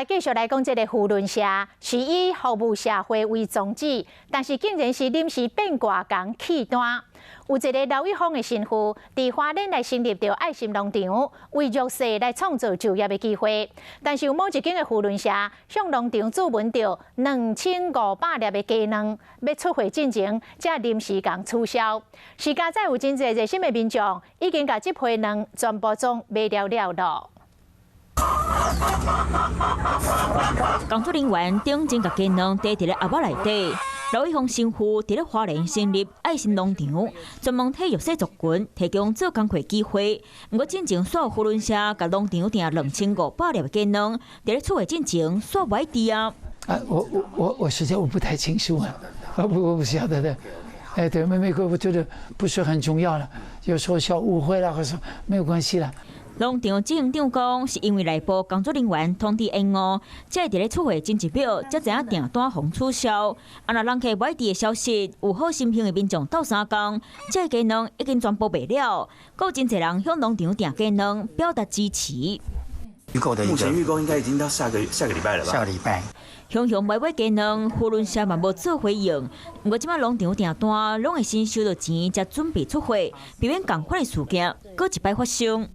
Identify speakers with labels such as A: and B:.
A: 继续来讲，这个扶轮社是以服务社会为宗旨，但是竟然是临时变挂工起单。有一个刘一峰的新妇，伫花莲来成立着爱心农场，为弱势来创造就业的机会。但是有某一间的扶轮社向农场注文着2500粒的鸡卵，要出货进前才临时共取消。是加在有真侪热心的民众已经把这批卵全部总卖了了。
B: 工作人员顶前甲鸡卵堆伫咧鸭肉内底。刘一峰新妇伫咧花莲成立爱心农场，专门替弱势族群提供做工课机会。不过，进前所有扶轮社甲农场订2500粒的鸡卵，伫咧出货进前煞不爱滴啊！
C: 我实在我不太清楚啊，我不晓得的。哎，对，美国我觉得不是很重要了，有时候小误会了，或者没有关系了。
B: 农场执行长讲，是因为内部工作人员通知延误，才会伫咧出货前一秒才知影订单互取消。啊，若人客外地的消息，有好心情的民众斗3工，这鸡卵已经全部卖了。还有真侪人向农场订鸡卵，表达支持。
D: 目前预购应该已经到下个礼拜了吧？
C: 下个礼拜。
D: 熊
B: 买鸡卵，扶轮社嘛无做回应。不过即摆农场订单拢会先收到钱，才准备出货，避免同款的事件搁一摆发生。